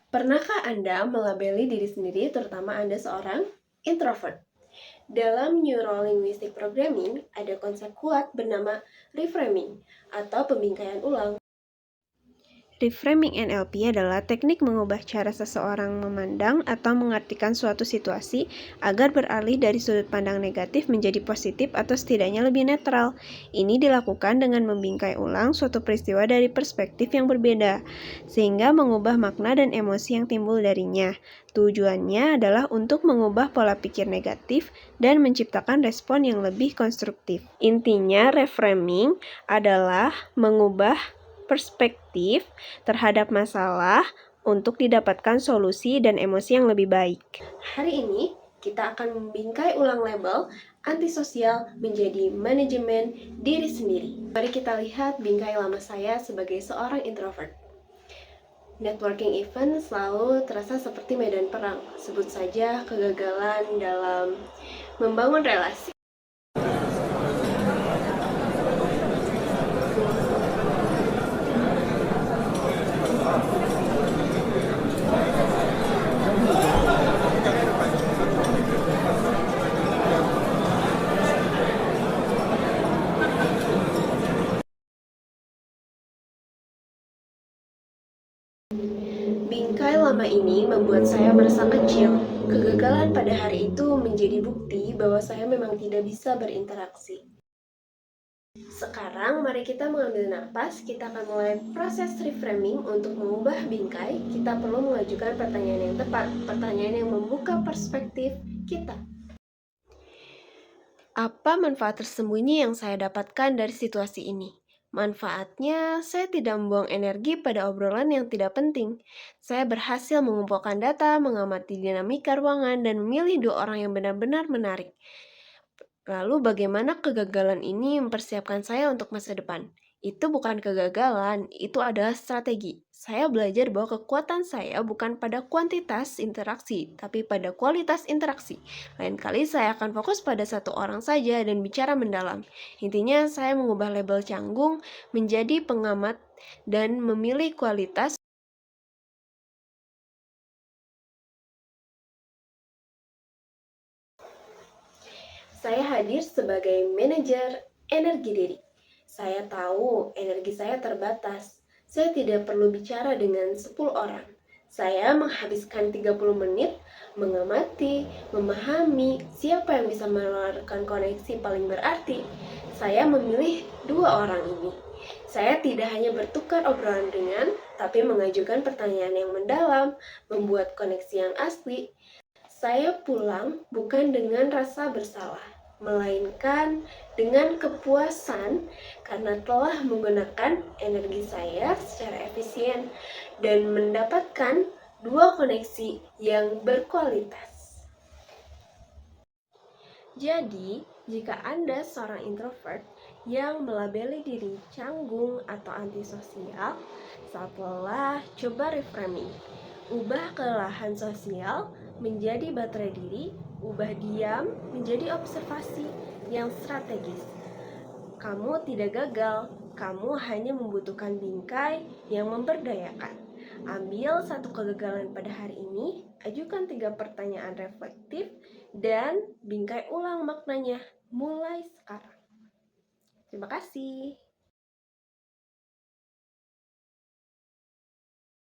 Pernahkah Anda melabeli diri sendiri, terutama Anda seorang introvert? Dalam Neuro-Linguistic Programming, ada konsep kuat bernama reframing atau pembingkaian ulang. Reframing NLP adalah teknik mengubah cara seseorang memandang atau mengartikan suatu situasi agar beralih dari sudut pandang negatif menjadi positif atau setidaknya lebih netral. Ini dilakukan dengan membingkai ulang suatu peristiwa dari perspektif yang berbeda, sehingga mengubah makna dan emosi yang timbul darinya. Tujuannya adalah untuk mengubah pola pikir negatif dan menciptakan respon yang lebih konstruktif. Intinya, reframing adalah mengubah perspektif terhadap masalah untuk didapatkan solusi dan emosi yang lebih baik. Hari ini kita akan membingkai ulang label antisosial menjadi manajemen diri sendiri. Mari kita lihat bingkai lama saya sebagai seorang introvert. Networking event selalu terasa seperti medan perang. Sebut saja kegagalan dalam membangun relasi. Bingkai lama ini membuat saya merasa kecil. Kegagalan pada hari itu menjadi bukti bahwa saya memang tidak bisa berinteraksi. Sekarang mari kita mengambil napas, kita akan mulai proses reframing. Untuk mengubah bingkai, kita perlu mengajukan pertanyaan yang tepat, pertanyaan yang membuka perspektif kita. Apa manfaat tersembunyi yang saya dapatkan dari situasi ini? Manfaatnya, saya tidak membuang energi pada obrolan yang tidak penting. Saya berhasil mengumpulkan data, mengamati dinamika ruangan, dan memilih 2 orang yang benar-benar menarik. Lalu bagaimana kegagalan ini mempersiapkan saya untuk masa depan? Itu bukan kegagalan, itu adalah strategi. Saya belajar bahwa kekuatan saya bukan pada kuantitas interaksi, tapi pada kualitas interaksi. Lain kali saya akan fokus pada 1 orang saja dan bicara mendalam. Intinya saya mengubah label canggung menjadi pengamat dan memilih kualitas. Saya hadir sebagai manajer energi diri. Saya tahu energi saya terbatas. Saya tidak perlu bicara dengan 10 orang. Saya menghabiskan 30 menit mengamati, memahami siapa yang bisa menawarkan koneksi paling berarti. Saya memilih 2 orang ini. Saya tidak hanya bertukar obrolan ringan, tapi mengajukan pertanyaan yang mendalam, membuat koneksi yang asli. Saya pulang bukan dengan rasa bersalah, melainkan dengan kepuasan karena telah menggunakan energi saya secara efisien dan mendapatkan 2 koneksi yang berkualitas. Jadi, jika Anda seorang introvert yang melabeli diri canggung atau antisosial, setelah coba reframing. Ubah kelelahan sosial menjadi baterai diri, ubah diam menjadi observasi yang strategis. Kamu tidak gagal, kamu hanya membutuhkan bingkai yang memberdayakan. Ambil 1 kegagalan pada hari ini, ajukan 3 pertanyaan reflektif, dan bingkai ulang maknanya mulai sekarang. Terima kasih.